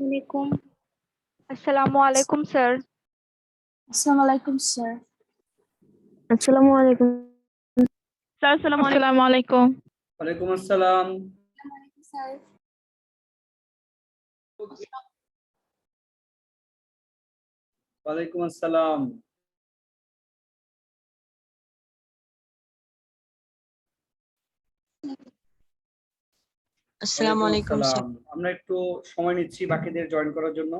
वालेकुम। अस्सलामु अलैकुम सर। अस्सलाम वालेकुम सर। अस्सलामु अलैकुम सर अस्सलामु अलैकुम। अस्सलामु अलैकुम। वालेकुम अस्सलाम। सर वालेकुम अस्सलाम। আসসালামু আলাইকুম স্যার। আমরা একটু সময় নিচ্ছি বাকিদের জয়েন করার জন্য।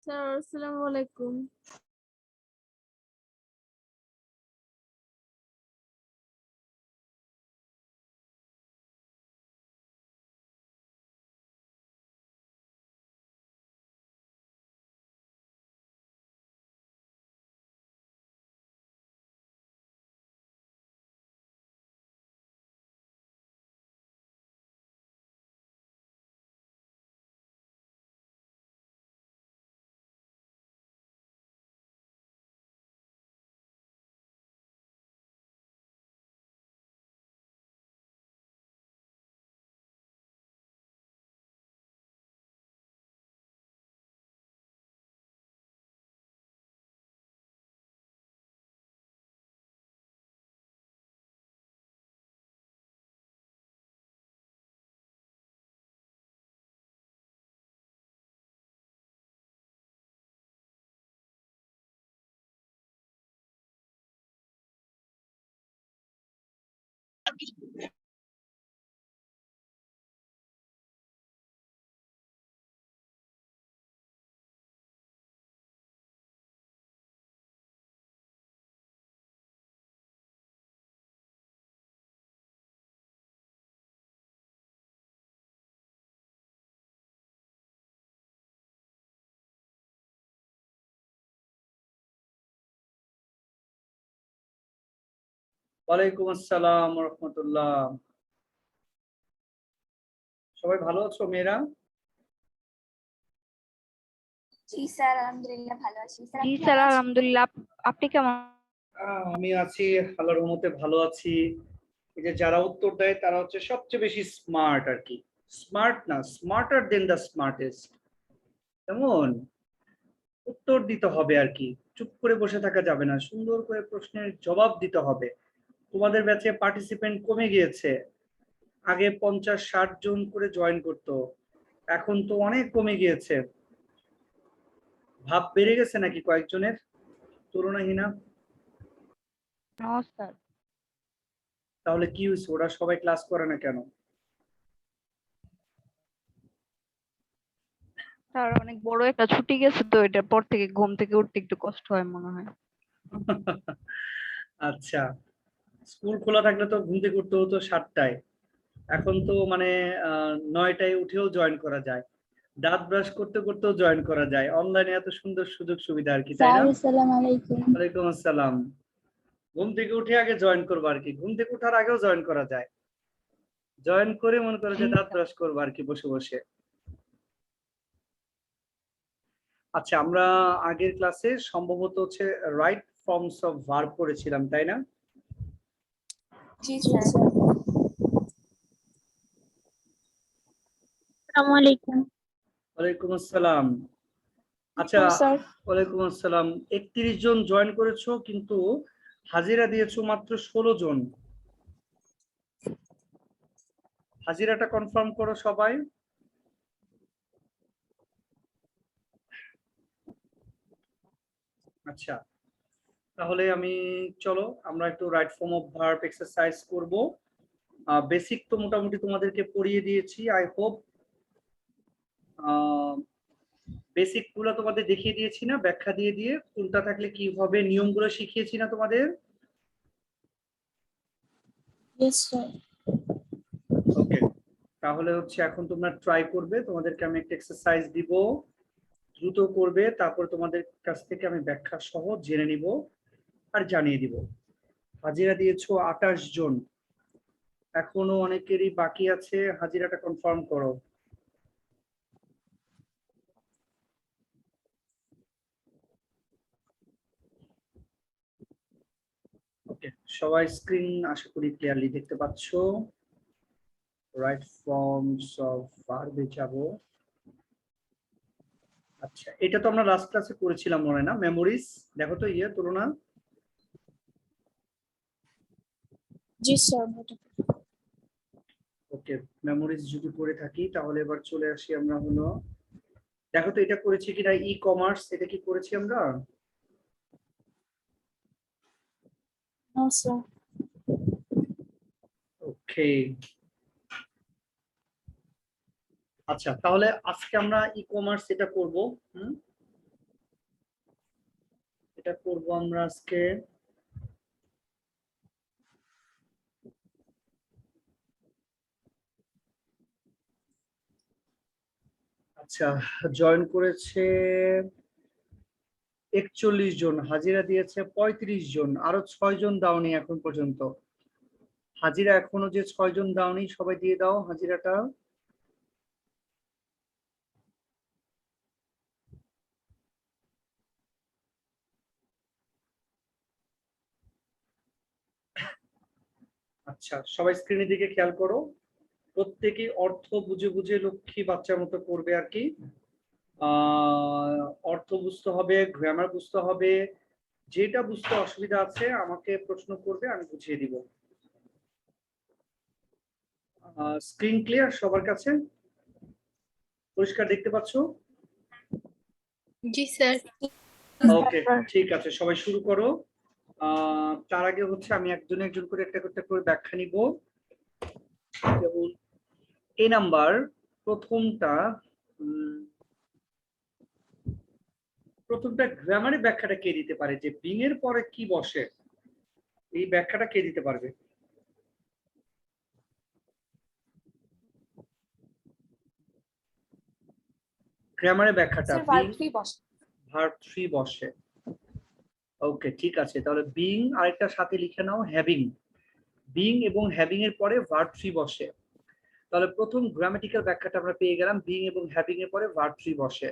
স্যার আসসালামু আলাইকুম। ওয়ালাইকুম আসসালাম ওয়া রাহমাতুল্লাহ। সবাই ভালো আছো মেয়েরা? জি স্যার আলহামদুলিল্লাহ ভালো আছি। জি স্যার আলহামদুলিল্লাহ। আপনি কেমন? আমি আছি, আল্লাহর রহমতে ভালো আছি। এই যে যারা উত্তর দেয় তারা হচ্ছে সবচেয়ে বেশি স্মার্ট আর কি। স্মার্ট না, স্মার্টার দেন দ্য স্মার্টেস্ট। কেমন? উত্তর দিতে হবে আর কি, চুপ করে বসে থাকা যাবে না, সুন্দর করে প্রশ্নের জবাব দিতে হবে। তোমাদের ব্যাচে পার্টিসিপেন্ট কমে গিয়েছে। আগে 50-60 জন করে জয়েন করতো, এখন তো অনেক কমে গিয়েছে। ভাব বেড়ে গেছে নাকি কয়েকজনের তুলনাহীনা? নমস্কার তাহলে কি হয়েছে, ওরা সবাই ক্লাস করে না কেন? স্যার, অনেক বড় একটা ছুটি গেছে তো এটার পর থেকে ঘুম থেকে উঠতে একটু কষ্ট হয় মনে হয়। আচ্ছা, স্কুল খোলা থাকলে তো ঘুম থেকে উঠতে হতো 7টায়, এখন তো মানে 9টায় উঠেও জয়েন করা যায়, দাঁত ব্রাশ করতে করতেও জয়েন করা যায়, অনলাইনে এত সুন্দর সুযোগ সুবিধা আর কি, তাই স্যার না? আসসালামু আলাইকুম। ওয়ালাইকুম আসসালাম। ঘুম থেকে উঠে আগে জয়েন করবো আর কি, ঘুম থেকে উঠার আগেও জয়েন করা যায়, জয়েন করে মনে করো যে দাঁত ব্রাশ করবো আর কি বসে বসে। আচ্ছা, আমরা আগের ক্লাসে সম্ভবত হচ্ছে রাইট ফর্মস অফ ভার্ব পড়েছিলাম, তাই না? জি স্যার। আসসালামু আলাইকুম। ওয়ালাইকুম আসসালাম। আচ্ছা, স্যার ওয়ালাইকুম আসসালাম। 31 জন জয়েন করেছো, কিন্তু হাজিরা দিয়েছো মাত্র 16 জন। হাজিরাটা কনফার্ম করো সবাই। আচ্ছা, তাহলে চলো আমরা একটু right form of verb exercise করব। বেসিক তো মোটামুটি তোমাদেরকে পড়িয়ে দিয়েছি, আই হোপ। বেসিক গুলো তোমাদের দেখিয়ে দিয়েছি না, ব্যাখ্যা দিয়ে দিয়ে কোনটা থাকলে কি হবে, নিয়মগুলো শিখিয়েছি না তোমাদের? Yes sir. ওকে, তাহলে হচ্ছে এখন তোমরা ট্রাই করবে, তোমাদেরকে আমি একটা এক্সারসাইজ দিব, দ্রুত করবে, তারপর তোমাদের কাছ থেকে আমি ব্যাখ্যা সহ জেনে নিব আর জানিয়ে দিব। হাজিরা দিয়েছো 28 জন, এখনো অনেকেরই বাকি আছে, হাজিরাটা কনফার্ম করো। ওকে, সবাই স্ক্রিন আশা করি ক্লিয়ারলি দেখতে পাচ্ছো। রাইট ফর্মস অফ ভার্বে যাব। আচ্ছা, এটা তো আমরা লাস্ট ক্লাসে করেছিলাম মনে হয় না, মেমোরিজ। দেখো তো তুলনা। জি স্যার। ওকে, মেমোরিজ যদি করে থাকি তাহলে এবার চলে আসি আমরা হলো, দেখো তো এটা করেছি কিনা, ই কমার্স, এটা কি করেছি আমরা? No sir. ওকে, আচ্ছা, তাহলে আজকে আমরা ই কমার্স এটা করব। এটা করব আমরা আজকে। আচ্ছা, জয়েন করেছে 41 জন, হাজিরা দিয়েছে 35 জন, আরো 6 জন দাওনি এখন পর্যন্ত। হাজিরা এখনো যে 6 জন দাওনি, সবাই দিয়ে দাও হাজিরাটা। আচ্ছা, সবাই স্ক্রিনের দিকে খেয়াল করো, প্রত্যেকে অর্থ বুঝে বুঝে লক্ষ্মী বাচ্চার মতো করবে আর কি। অর্থ বুঝতে হবে, গ্রামার বুঝতে হবে, যেটা বুঝতে অসুবিধা আছে আমাকে প্রশ্ন করবে, আমি বুঝিয়ে দিব। স্ক্রিন ক্লিয়ার সবার কাছে? পরিষ্কার দেখতে পাচ্ছো? জি স্যার। ওকে, ঠিক আছে, সবাই শুরু করো। তার আগে হচ্ছে আমি একজন একজন করে একটা করে ব্যাখ্যা নিব। যেমন এ নাম্বার, প্রথমটা গ্রামারে ব্যাখ্যাটা কে দিতে পারে, যে বিং এর পরে কি বসে, এই ব্যাখ্যাটা কে দিতে পারবে? গ্রামারের ব্যাখ্যাটা স্যার ভার্ব 3 বসে। ভার্ব 3 বসে। ওকে, ঠিক আছে, তাহলে বিং আরেকটা সাথে লিখে নাও, হ্যাভিং। বিং এবং হ্যাভিং এর পরে ভার্ব 3 বসে। তাহলে প্রথম গ্রামাটিক্যাল ব্যাখ্যাটা আমরা পেয়ে গেলাম, বিং এবং হ্যাভিং এর পরে ভার্ব 3 বসে।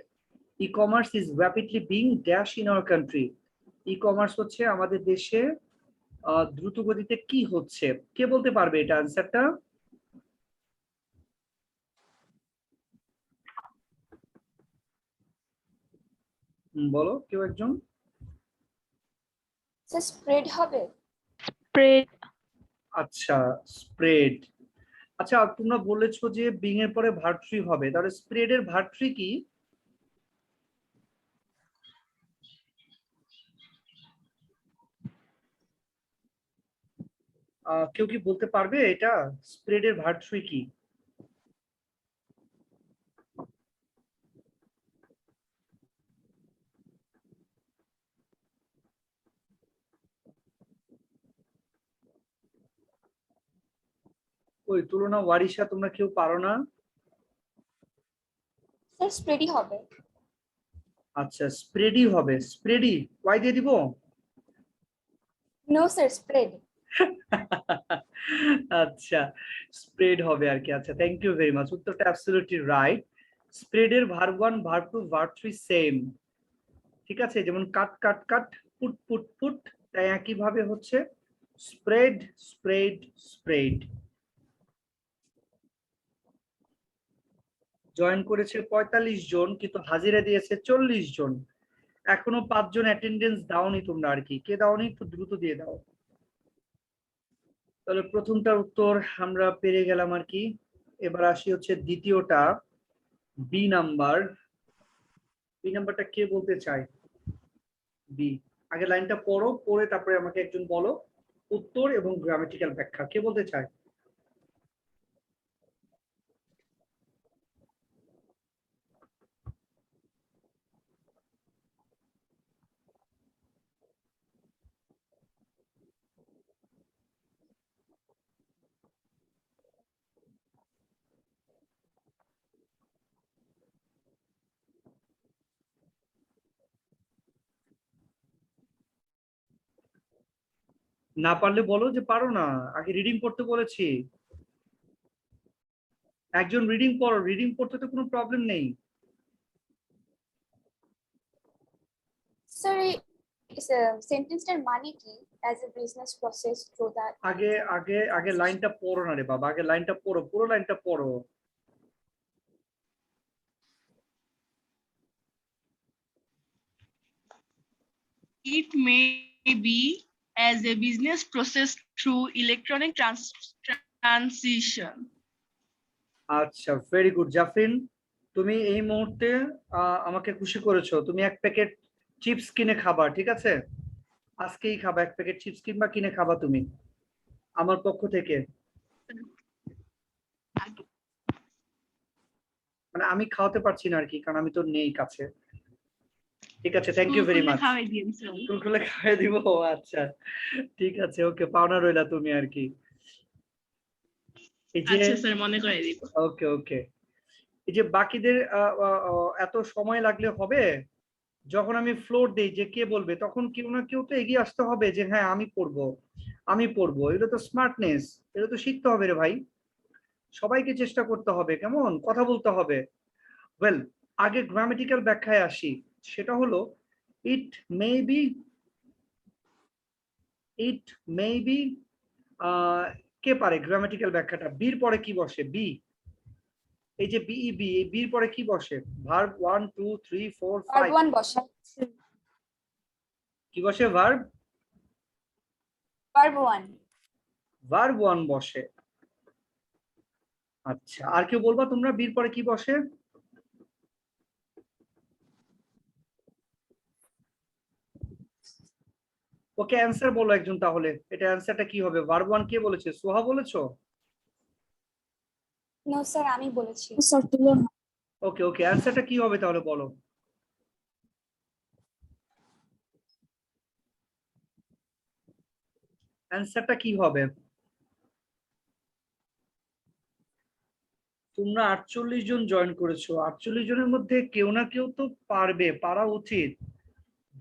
E commerce is rapidly being dash in our country. E commerce হচ্ছে আমাদের দেশে দ্রুত গতিতে কি হচ্ছে, কে বলতে পারবে এটা আনসারটা? বলো কেউ একজন। স্যার স্প্রেড হবে। স্প্রেড। আচ্ছা, স্প্রেড। আচ্ছা, তোমরা বলেছো যে বিং এর পরে ভার্ব 3 হবে, তাহলে স্প্রেড এর ভার্ব 3 কি? কেউ কি বলতে পারবে এটা, স্প্রেড এর ভার্ব 3 কি? ওই তুলনা, ওয়ারিশা, তোমরা কেউ পারো না? স্যার স্প্রেডই হবে। আচ্ছা, স্প্রেডই হবে, স্প্রেডই ওয়াই দিয়ে দিব। No, sir. Spread. আচ্ছা, স্প্রেড হবে আর কি। আচ্ছা, থ্যাংক ইউ ভেরি মাচ, উত্তরটা অ্যাবসলিউটলি রাইট। স্প্রেডের ভার্ব 1 ভার্ব 2 ভার্ব 3 সেম, ঠিক আছে? যেমন cut cut cut, put put put, তাই একইভাবে হচ্ছে স্প্রেড স্প্রেড স্প্রেড। জয়েন করেছে 45 জন, কিন্তু হাজিরা দিয়েছে 40 জন। এখনো 5 জন অ্যাটেন্ডেন্স দাওনি তোমরা আর কি। কে দাওনি একটু দ্রুত দিয়ে দাও। তাহলে প্রথমটার উত্তর আমরা পেরে গেলাম আর কি। এবার আসি হচ্ছে দ্বিতীয়টা, বি নাম্বার। বি নাম্বারটা কে বলতে চায়? বি, আগে লাইনটা পড়ো, পড়ে তারপরে আমাকে একজন বলো উত্তর এবং গ্রামাটিক্যাল ব্যাখ্যা। কে বলতে চায়? না পারলে বলো যে পারো না, আগে রিডিং পড়তে বলেছি। একজন রিডিং পড়ো, রিডিং পড়তে তো কোনো প্রবলেম নেই। Sir, সেন্টেন্সটার মানে কি? As a business process through that. আগে আগে আগে লাইনটা পড়ো না রে বাবা, আগে লাইনটা পড়ো, পুরো লাইনটা পড়ো। It may be as a business process through electronic transition. আচ্ছা, ভেরি গুড জাফরিন, তুমি এই মুহূর্তে আমাকে খুশি করেছো। তুমি এক প্যাকেট চিপস কিনে খাবা, ঠিক আছে? আজকেই খাবা, এক প্যাকেট চিপস কিংবা কিনে খাবা তুমি আমার পক্ষ থেকে। মানে আমি খাওয়াতে পারছি না আর কি, কারণ আমি তো নেই কাছে। ঠিক আছে, থ্যাংক ইউ ভেরি মাচ। খাওয়াই দিন স্যার। স্কুল খুলে খাইয়ে দিব? আচ্ছা, ঠিক আছে, ওকে, পাওনা রইলা তুমি আর কি। এই যে আচ্ছা স্যার, মনে করে দিব। ওকে ওকে, এই যে বাকিদের এত সময় লাগলে হবে? যখন আমি ফ্লোর দেই যে কে বলবে, তখন কেউ না কেউ তো এগিয়ে আসতে হবে যে হ্যাঁ আমি পড়বো, আমি পড়বো। এটা তো স্মার্টনেস, এটা তো শিখতে হবে রে ভাই। সবাইকে চেষ্টা করতে হবে, কেমন কথা বলতে হবে। ওয়েল, আগে গ্রামাটিক্যাল ব্যাখ্যায় আসি। সেটা হলো ইট may be, it may be, কে পারে গ্রামাটিক্যাল ব্যাখ্যাটা? বির পরে কি বসে? বি, এই যে বি, বি, এই বির পরে কি বসে? Verb 1 2 3 4 Verb 5। 1 বসে। কি বসে? Verb Verb 1. ভার্ব 1 বসে। আচ্ছা, আর কেউ বলবা তোমরা বির পরে কি বসে? ওকে, অ্যান্সার বলো একজন তাহলে। এটা অ্যান্সারটা কি হবে? ভার্ব 1 কে বলেছে? সোহা বলেছো? No, sir, আমি বলেছি। ওকে ওকে, অ্যান্সারটা কি হবে তাহলে বলো। অ্যান্সারটা কি হবে? তোমরা 48 জন জয়েন করেছো, 48 জনের মধ্যে কেউ না কেউ তো পারবে, পারা উচিত।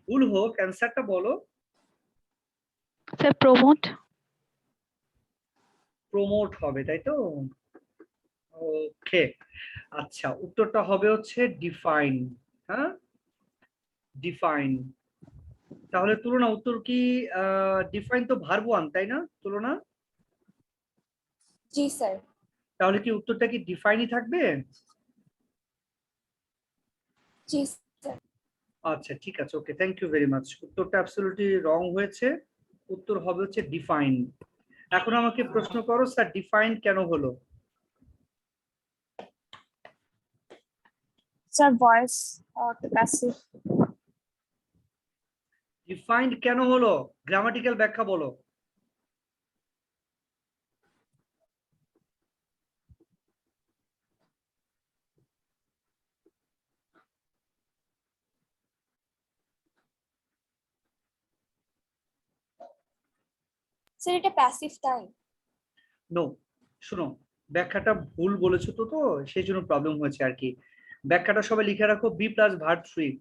ভুল হোক, অ্যান্সারটা বলো। Sir promote. প্রমোট হবে, তাই তো? ওকে, আচ্ছা, উত্তরটা হবে হচ্ছে ডিফাইন। হ্যাঁ, ডিফাইন। তাহলে তুলনা, উত্তর কি? ডিফাইন তো ভার্ব 1, তাই না? তুলনা, জি স্যার। তাহলে কি উত্তরটা কি ডিফাইনই থাকবে? জি স্যার। আচ্ছা, ঠিক আছে, ওকে, থ্যাংক ইউ ভেরি মাচ। উত্তরটা অ্যাবসলিউটলি রং হয়েছে। উত্তর হবে হচ্ছে ডিফাইন। এখন আমাকে প্রশ্ন করো, স্যার ডিফাইন কেন হলো? Sir, voice or passive. Defined কেন হলো? গ্রামাটিক্যাল ব্যাখ্যা বলো। স্যার এটা প্যাসিভ তাই? নো, শোনো, ব্যাখ্যাটা ভুল বলেছো তো, সেই জন্য প্রবলেম হয়েছে আর কি। ব্যাখ্যাটা সবাই লিখে রাখো, বি প্লাস ভার্ব 3।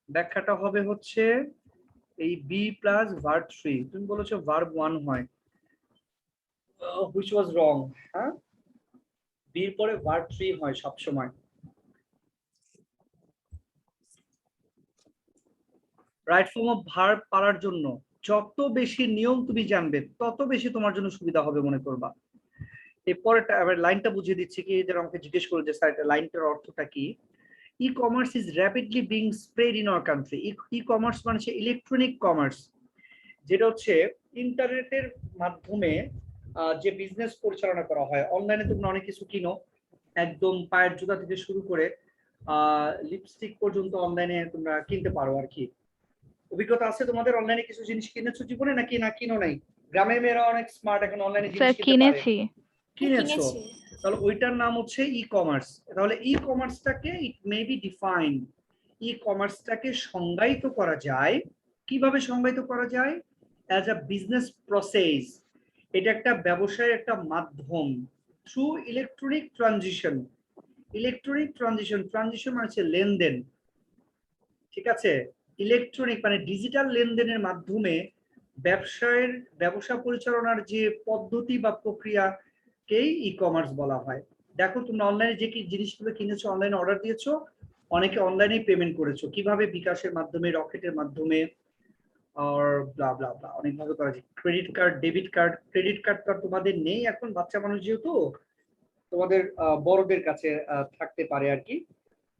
ব্যাখ্যাটা হবে হচ্ছে এই বি প্লাস ভার্ব 3, তুমি বলেছো ভার্ব 1 হয়, which was wrong. হ্যাঁ, বির পরে ভার্ব 3 হয় সব সময়। রাইট ফর্ম অফ ভার্ব পারার জন্য যত বেশি নিয়ম তুমি জানবে তত বেশি তোমার জন্য সুবিধা হবে মনে করবা। এরপরে লাইনটা বুঝিয়ে দিচ্ছি, কি এদের আমাকে জিজ্ঞেস করে যে স্যার এটা লাইনটার অর্থটা কি। E commerce is rapidly being spread in our country. E commerce মানে ইলেকট্রনিক কমার্স, যেটা হচ্ছে ইন্টারনেটের মাধ্যমে যে বিজনেস পরিচালনা করা হয়। অনলাইনে তোমরা অনেক কিছু কিনো, একদম পায়ের জুতা থেকে শুরু করে লিপস্টিক পর্যন্ত অনলাইনে তোমরা কিনতে পারো আর কি। অভিজ্ঞতা আছে তোমাদের? অনলাইনে কিছু জিনিস কিনেছো জীবনে নাকি না কিনো নাই? গ্রামের মেয়েরা অনেক স্মার্ট, এখন অনলাইনে জিনিস স্যার কিনতে পারে। কিনেছি। কিনেছো? তাহলে ওইটার নাম হচ্ছে ই কমার্স। তাহলে ই কমার্সটাকে ইট মে বি ডিফাইন্ড, ই কমার্সটাকে সংজ্ঞায়িত করা যায়। কিভাবে সংজ্ঞায়িত করা যায়? As a business process. এটা একটা ব্যবসায়ের একটা মাধ্যম through electronic transition. Electronic transition, transition মানে হচ্ছে লেনদেন, ঠিক আছে? ইলেকট্রনিক মানে ডিজিটাল লেনদেনের মাধ্যমে ব্যবসা পরিচালনার যে পদ্ধতি বা প্রক্রিয়াকেই ই কমার্স বলা হয়। দেখো তোমরা অনলাইনে যে কি জিনিসগুলো কিনেছো, অনলাইনে অর্ডার দিয়েছো, অনেকে অনলাইনে পেমেন্ট করেছো, কিভাবে? বিকাশের মাধ্যমে, রকেটের মাধ্যমে, আর ব্লা ব্লা ব্লা অনেকভাবে করা যায়। Credit card, debit card. Credit card তো তোমাদের নেই এখন, বাচ্চা মানুষ যেহেতু, তোমাদের বড়দের কাছে থাকতে পারে আর কি,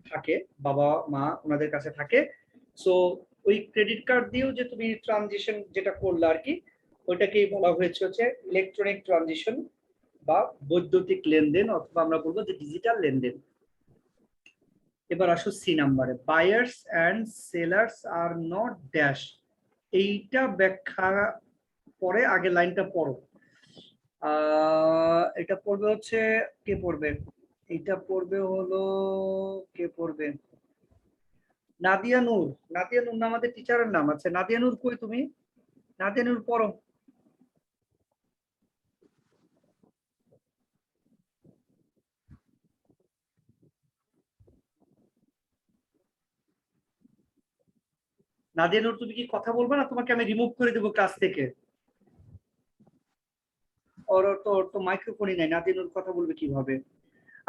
থাকে বাবা মা ওনাদের কাছে থাকে। সো ওই ক্রেডিট কার্ড দিয়েও যে তুমি ট্রানজিশন যেটা করলে আর কি, ওইটাকেই বলা হয়েছে হচ্ছে ইলেকট্রনিক ট্রানজিশন বা বৈদ্যুতিক লেনদেন, অথবা আমরা বলবো যে ডিজিটাল লেনদেন। এবার আসো সি নাম্বারে, buyers and sellers are not dash. এইটা ব্যাখ্যা পরে, আগে লাইনটা পড়ো। এটা পড়বে হচ্ছে, কে পড়বে? এটা পড়বে হলো, কে পড়বে? নাদিয়া নূর। নাদিয়া নূর না আমাদের টিচারের নাম আছে। নাদিয়া নূর কই তুমি? নাদিয়া নূর পড়ো। নাদিয়া নূর তুমি কি কথা বলবে না? তোমাকে আমি রিমুভ করে দেবো ক্লাস থেকে। ওর তো মাইক্রোফোনই নাই, নাদিয়া নূর কথা বলবে কিভাবে?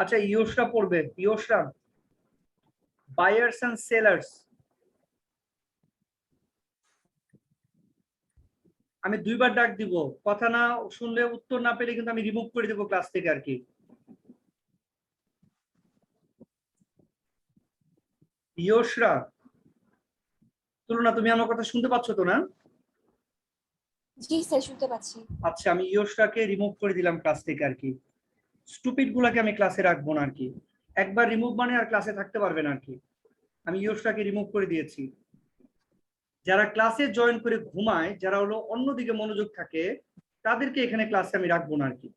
আচ্ছা ইয়োশরা পড়বে। ইয়োশরা, বায়ার্স এন্ড সেলার্স। আমি 2বার ডাক দিব, কথা না শুনলে, উত্তর না পেলে কিন্তু আমি রিমুভ করে দেবো ক্লাস থেকে আর কি। ইয়োশরা, তুলনা তুমি আমার কথা শুনতে পাচ্ছ তো না? জি স্যার, শুনতে পাচ্ছি। আচ্ছা, আমি ইয়োশরাকে রিমুভ করে দিলাম ক্লাস থেকে আর কি। স্টুপিড গুলাকে আমি ক্লাসে রাখবো না আর কি। একবার রিমুভ মানে আর ক্লাসে থাকতে পারবে না আর কি। আমি ইয়োশরাকে রিমুভ করে দিয়েছি। যারা ক্লাসে জয়েন করে ঘুমায়, যারা হলো অন্যদিকে মনোযোগ থাকে, তাদেরকে এখানে ক্লাসে আমি রাখবো না আর কি।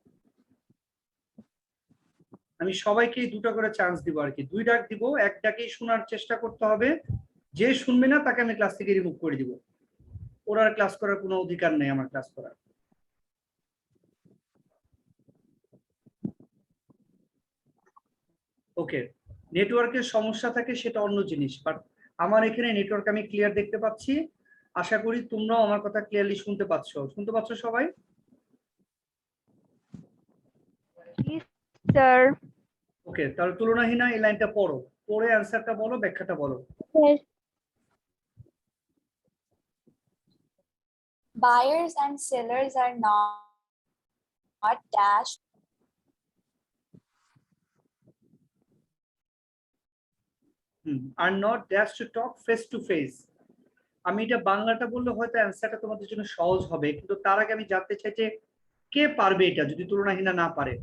আমি সবাইকে 2টা করে চান্স দিব আর কি। 2 ডাক দিব, 1 ডাকেই শোনার চেষ্টা করতে হবে। যে শুনবে না তাকে আমি ক্লাস থেকে রিমুভ করে দিব। ওরা আর ক্লাস করার কোনো অধিকার নেই আমার ক্লাস করার। ওকে, নেটওয়ার্কের সমস্যা থাকে সেটা অন্য জিনিস, বাট আমার এখানে নেটওয়ার্ক আমি ক্লিয়ার দেখতে পাচ্ছি। আশা করি তোমরাও আমার কথা ক্লিয়ারলি শুনতে পাচ্ছ সবাই? স্যার ওকে, তাহলে তুলনাহীনা এই লাইনটা পড়ো, পড়ে অ্যান্সারটা বলো, ব্যাখ্যাটা বলো। Buyers and sellers are not dash R not dash to talk face to face. আমি এটা বাংলাটা বললে হয়তো অ্যান্সারটা তোমাদের জন্য সহজ হবে, কিন্তু তার আগে আমি জানতে চাই যে কে পারবে এটা যদি তুলনাহীনা না পারে?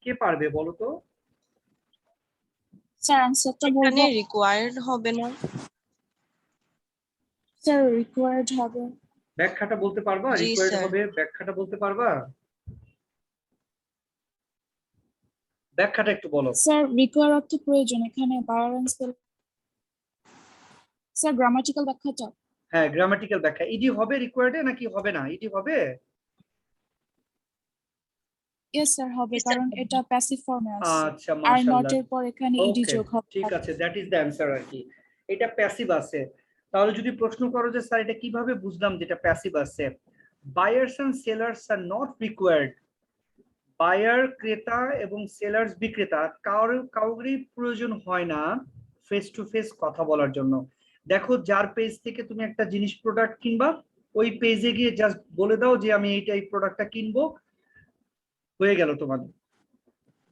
কে পারবে বলো তো? স্যার অ্যান্সারটা বলবো? এখানে রিকোয়ার্ড হবে না? স্যার রিকোয়ার্ড হবে। ব্যাখ্যাটা বলতে পারবা? জি, রিকোয়ার্ড স্যার। হবে, ব্যাখ্যাটা বলতে পারবা? ব্যাখ্যাটা একটু বলো। স্যার রিকোয়ার অর্থ প্রয়োজন, এখানে buyer and seller sir grammatical ব্যাখ্যাটা হ্যাঁ, গ্রামাটিক্যাল ব্যাখ্যা। ইডি হবে রিকোয়ার্ডে নাকি হবে না? ইডি হবে? ইয়েস স্যার হবে, কারণ এটা প্যাসিভ ফর্মে আছে আচ্ছা, আর মাশাআল্লাহ। নটের পর এখানে ইডি ওকে, যোগ হবে। ঠিক আছে, দ্যাট ইজ দ্য অ্যান্সার আর কি। এটা প্যাসিভ আছে। তাহলে যদি প্রশ্ন করো যে স্যার এটা কিভাবে বুঝলাম যেটা প্যাসিভ আছে, buyers and sellers are not required. Buyer ক্রেতা এবং সেলার্স বিক্রেতা কাউরই প্রয়োজন হয় না ফেস টু ফেস কথা বলার জন্য। দেখো, যার পেজ থেকে তুমি একটা জিনিস প্রোডাক্ট কিনবা, ওই পেজে গিয়ে জাস্ট বলে দাও যে আমি এই প্রোডাক্টটা কিনবো, হয়ে গেল তোমাদের।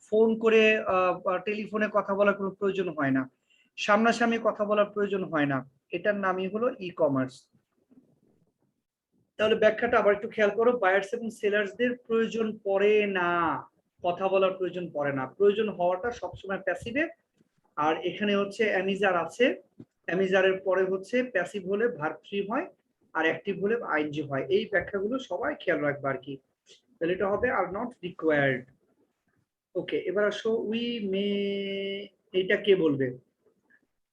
ফোন করে টেলিফোনে কথা বলার কোনো প্রয়োজন হয় না, সামনাসামনি কথা বলার প্রয়োজন হয় না। এটার নামই হলো ই কমার্স। তাহলে ব্যাখ্যাটা আবার একটু খেয়াল করো, বায়ার্স এবং সেলার্সদের প্রয়োজন পড়ে না, কথা বলার প্রয়োজন পড়ে না। প্রয়োজন হওয়াটা সবসময় প্যাসিভে। আর এখানে হচ্ছে অ্যামিজার আছে, অ্যামিজারের পরে হচ্ছে প্যাসিভ হলে ভার্ব থ্রি হয়, আর অ্যাক্টিভ হলে আইএনজি হয়। এই ব্যাখ্যাগুলো সবাই খেয়াল রাখবে আর কি। তাহলে এটা হবে আর নট রিকোয়ার্ড। ওকে, এবার আসো উই মে, এইটা কে বলবে?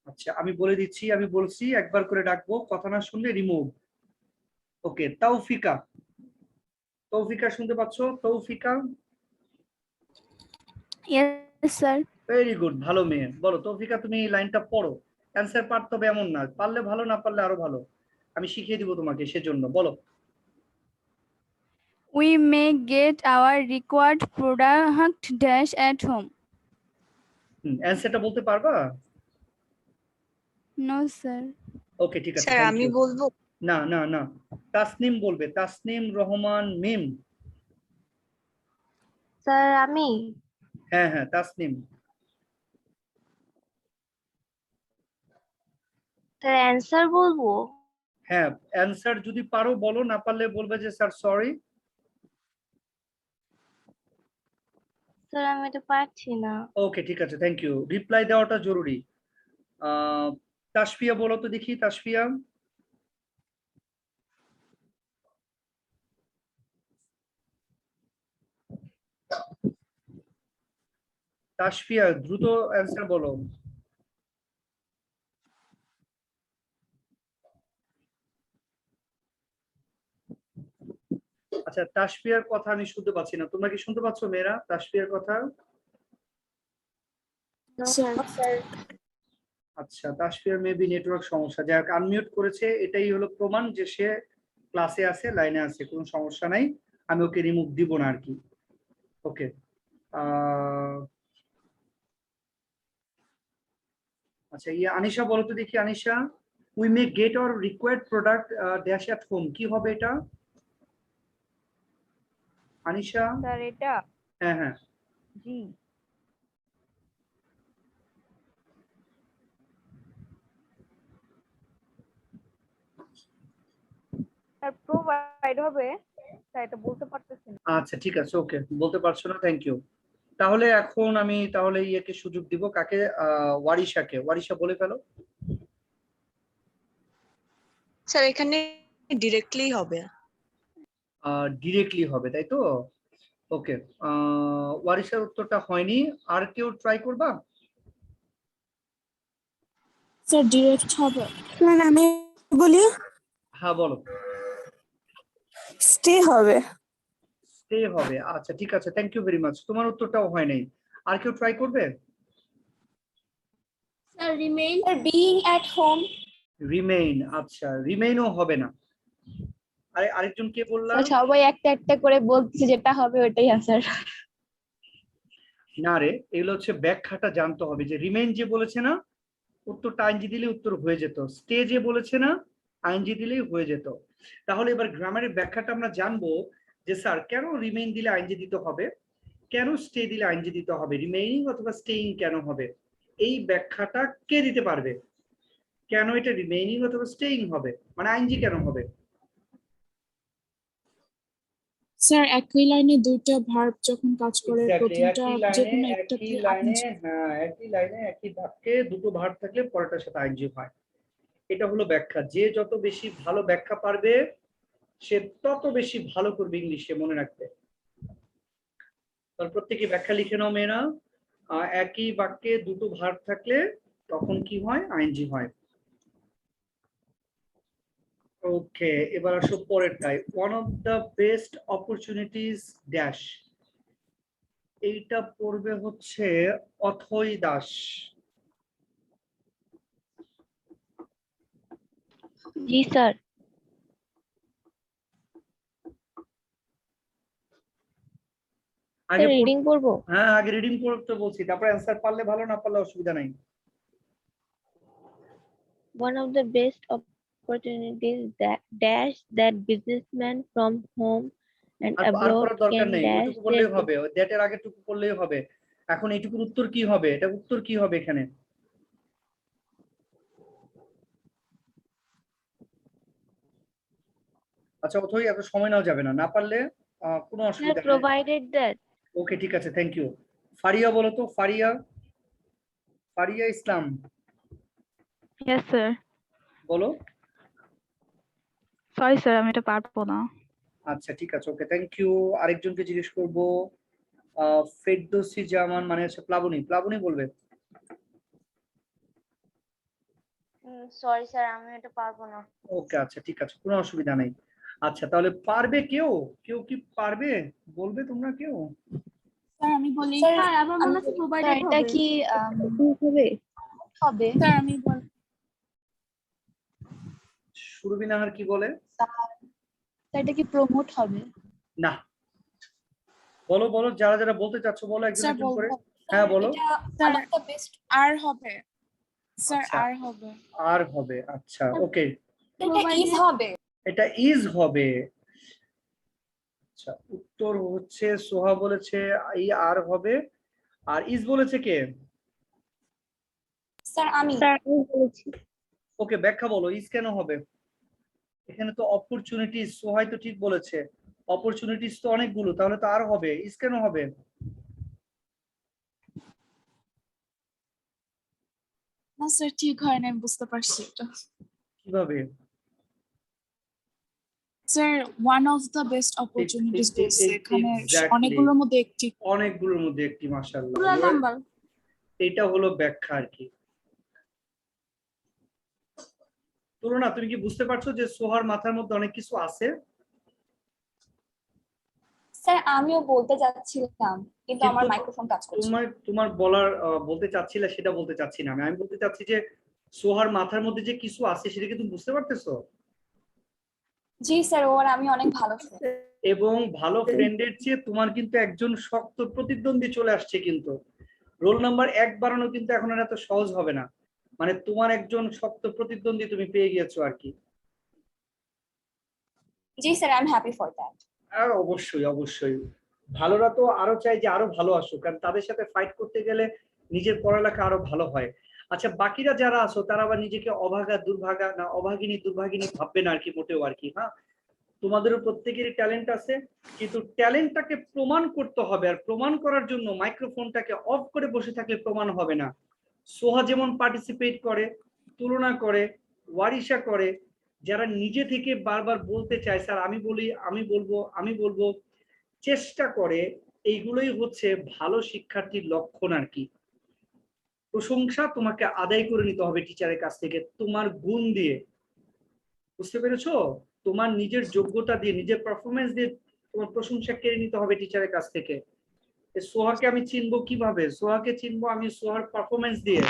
আচ্ছা, আমি বলে দিচ্ছি, আমি বলছি একবার করে ডাকবো, কথা না শুনলে রিমুভ। ওকে, তৌফিকা। তৌফিকা শুনতে পাচ্ছ? Tofika, yes sir. Very good, ভালো মেয়ে। বলো তৌফিকা, তুমি এই লাইনটা পড়ো। অ্যান্সার পারতে হবে এমন না, পারলে ভালো, না পারলে আরো ভালো। আমি শিখিয়ে দিব তোমাকে, সেজন্য বলো। We may get our required product dash at home. অ্যান্সারটা বলতে পারবা? No sir. ওকে, ঠিক আছে, স্যার thank আমি you. বলবো? না না না, তাসনিম বলবে, তাসনিম রহমান মিম। স্যার আমি হ্যাঁ হ্যাঁ, তাসনিম। স্যার অ্যান্সার বলবো? হ্যাঁ, অ্যান্সার যদি পারো বলো, না পারলে বলবে যে স্যার সরি। স্যার আমি এটা পারছি না। ওকে, ঠিক আছে, থ্যাংক ইউ। রিপ্লাই দেওয়াটা জরুরি। তাসফিয়া বলো তো দেখি, তাসফিয়া। তাসফিয়া, দ্রুত অ্যান্সার বলো। আচ্ছা, তাসফিয়ার কথা আমি শুনতে পাচ্ছি না, তোমরা কি শুনতে পাচ্ছ মেয়েরা তাসফিয়ার কথা? স্যার আচ্ছা, তাসফিয়ার মেবি নেটওয়ার্ক সমস্যা, যাই হোক আনমিউট করেছে, এটাই হলো প্রমাণ যে সে ক্লাসে আছে, লাইনে আছে, কোনো সমস্যা নাই। আমি ওকে রিমুভ দিব না আর কি। ওকে, আচ্ছা, আনিশা বলো তো দেখি, Anisha, we may get or required product dash at home, কি হবে এটা? আনিশা। স্যার এটা হ্যাঁ হ্যাঁ, জি স্যার প্রোভাইড হবে, স্যার এটা বলতে পারতেছি না। আচ্ছা ঠিক আছে, ওকে, বলতে পারছো না, থ্যাংক ইউ। তাহলে এখন আমি তাহলে ইয়েকে সুযোগ দিব, কাকে? ওয়ারিশাকে। ওয়ারিশা বলে ফেলো। স্যার এখানে ডিরেক্টলি হবে। ডিরেক্টলি হবে, তাই তো? ওকে, ওয়ারিশার উত্তরটা হয়নি, আর কেউ ট্রাই করবা? স্যার ডিরেক্ট হবে। স্যার আমি বলি, হ্যাঁ বলো। স্টে হবে। স্টে হবে, আচ্ছা ঠিক আছে, থ্যাংক ইউ ভেরি মাচ। তোমার উত্তরটাও হয় নাই, আর কেউ ট্রাই করবে? Sir remain. Being at home. Remain, আচ্ছা, রিমেইনও হবে না। আরেকজন কে বললাম? সবাই একটা একটা করে বলছে, যেটা হবে ওইটাই আনসার। না রে, এগুলো হচ্ছে ব্যাখ্যাটা জানতে হবে। যে রিমেইন যে বলেছে না, উত্তরটা আইনজি দিলে উত্তর হয়ে যেত। স্টে যে বলেছে না, আইনজি দিলেই হয়ে যেত। তাহলে এবার গ্রামারের ব্যাখ্যাটা আমরা জানবো যে স্যার কেন রিমেইন দিলে আইনজি দিতে হবে, কেন স্টে দিলে আইনজি দিতে হবে, রিমেইনিং অথবা স্টেইং কেন হবে, এই ব্যাখ্যাটা কে দিতে পারবে? কেন এটা রিমেইনিং অথবা স্টেইং হবে, মানে আইনজি কেন হবে? স্যার একই লাইনে দুইটা ভার্ব যখন কাজ করে, Exactly, প্রথমটা যে কোনো একটাতে একই লাইনে একই বাক্যে দুটো ভার্ব থাকলে পরেরটার সাথে আইনজি হয়। এটা হলো ব্যাখ্যা। যে যত বেশি ভালো ব্যাখ্যা পারবে, সে তত বেশি ভালো করবে ইংলিশে, মনে রাখবে। তাহলে প্রত্যেকে ব্যাখ্যা লিখে নাও মেয়েরা। একই বাক্যে দুটো ভার্ব থাকলে তখন কি হয়? আইনজি হয়। ওকে, এবার আসো পরেরটায়। One of the best opportunities dash, এইটা পড়বে হচ্ছে অথই দাস। জি স্যার। আগে রিডিং পড়বো। হ্যাঁ, আগে রিডিং পড়তে বলছি, তারপর অ্যান্সার পারলে ভালো, না পারলে অসুবিধা নাই। One of the best opportunities that dash that businessmen from home and R abroad পড়ার দরকার can নেই, dash ওইটুকু বললেই their হবে, দ্যাট এর আগেটুকু বললেই হবে। এখন এইটুকুর উত্তর কি হবে? এটা উত্তর কি হবে এখানে? আচ্ছা অথই, এত সময় নেওয়া যাবে না, না পারলে কোনো Sir, অসুবিধা নেই। provided that. ওকে ঠিক আছে, থ্যাংক ইউ। ফারিয়া বলো তো, ফারিয়া, ফারিয়া ইসলাম Yes, sir. বলো। Sorry, sir, আমি এটা পারবো না। আচ্ছা ঠিক আছে, ওকে থ্যাংক ইউ। আরেকজনকে জিজ্ঞেস করবো, ফেরদৌসী জামান মানে হচ্ছে প্লাবনী, প্লাবনী বলবে। সরি স্যার, আমি এটা পারবো না। ওকে আচ্ছা ঠিক আছে, কোনো অসুবিধা নেই। আচ্ছা তাহলে পারবে কেউ, কেউ কি পারবে বলবে তোমরা কেউ? স্যার আমি বলি। স্যার আমার মনে হচ্ছে প্রোভাইডেড হবে। এটা কি হবে? হবে? স্যার আমি বলি। সুরবিনাহার কি বলে? স্যার এটা কি প্রমোট হবে? না, বলো বলো, যারা যারা বলতে চাচ্ছ বলো একজন স্যার একজন করে। বলবো। হ্যাঁ বলো। স্যার একটা বেস্ট আর হবে। স্যার আচ্ছা। আর হবে। আর হবে, আচ্ছা ওকে। এটা ইজ হবে। এটা ইজ হবে। আচ্ছা উত্তর হচ্ছে সোহা বলেছে এই আর হবে, আর ইজ বলেছে কে? স্যার আমি। ওকে ব্যাখ্যা বলো, ইজ কেন হবে? এখানে তো অপরচুনিটিস, সোহাই তো ঠিক বলেছে, অপরচুনিটিস তো অনেকগুলো, তাহলে তো আর হবে, ইজ কেন হবে? না স্যার ঠিক হয় না, আমি বুঝতে পারছি এটা। কিভাবে? Sir one of the best opportunities বলছে, এখানে Exactly. অনেকগুলোর মধ্যে একটি। অনেকগুলোর মধ্যে একটি, মাশাআল্লাহ। পুরো নাম্বার। এটা হলো ব্যাখ্যা আর কি। তুলনা, তুমি কি বুঝতে পারছো যে সোহার মাথার মধ্যে অনেক কিছু আছে? স্যার আমিও বলতে যাচ্ছিলাম, কিন্তু আমার কিন্তু মাইক্রোফোন কাজ করছে না। তোমার বলার বলতে চাচ্ছিলে সেটা বলতে চাচ্ছি না, আমি বলতে চাচ্ছি যে সোহার মাথার মধ্যে যে কিছু আছে সেটা কি তুমি বুঝতে পারতেছো? জি স্যার, ওর আমি অনেক ভালো friend। এবং ভালো ফ্রেন্ডের চেয়ে তোমার কিন্তু একজন শক্ত প্রতিদ্বন্দ্বী চলে আসছে, কিন্তু রোল নাম্বার 1 বাড়ানো কিন্তু এখন আর এত সহজ হবে না, মানে তোমার একজন শক্ত প্রতিদ্বন্দ্বী তুমি পেয়ে গিয়েছো আর কি। জি sir, I am happy for that. আর অবশ্যই অবশ্যই, ভালোরা তো আরো চাই যে আরো ভালো আসুক, কারণ তাদের সাথে ফাইট করতে গেলে নিজের পড়ালেখা আরো ভালো হয়। আচ্ছা বাকিরা যারা আছো তারা আবার নিজেকে অভাগা দুর্ভাগা না অভাগিনী দুর্ভাগিনী ভাববে না আর কি, মোটেও আর কি। হ্যাঁ, তোমাদেরও প্রত্যেকেরই ট্যালেন্ট আছে, কিন্তু ট্যালেন্টটাকে প্রমাণ করতে হবে, আর প্রমাণ করার জন্য মাইক্রোফোনটাকে অফ করে বসে থাকলে প্রমাণ হবে না। সোহা যেমন পার্টিসিপেট করে, তুলনা করে, ওয়ারিশা করে, যারা নিজে থেকে বারবার বলতে চায় স্যার আমি বলি, আমি বলবো চেষ্টা করে, এইগুলোই হচ্ছে ভালো শিক্ষার্থীর লক্ষণ আর কি। প্রশংসা তোমাকে আদায় করে নিতে হবে টিচারের কাছ থেকে তোমার গুণ দিয়ে, বুঝতে পেরেছো? তোমার নিজের যোগ্যতা দিয়ে, নিজের পারফরমেন্স দিয়ে তোমার প্রশংসা কেড়ে নিতে হবে টিচারের কাছ থেকে। সোহাকে আমি চিনবো কিভাবে? সোহাকে চিনবো আমি সোহার পারফরমেন্স দিয়ে,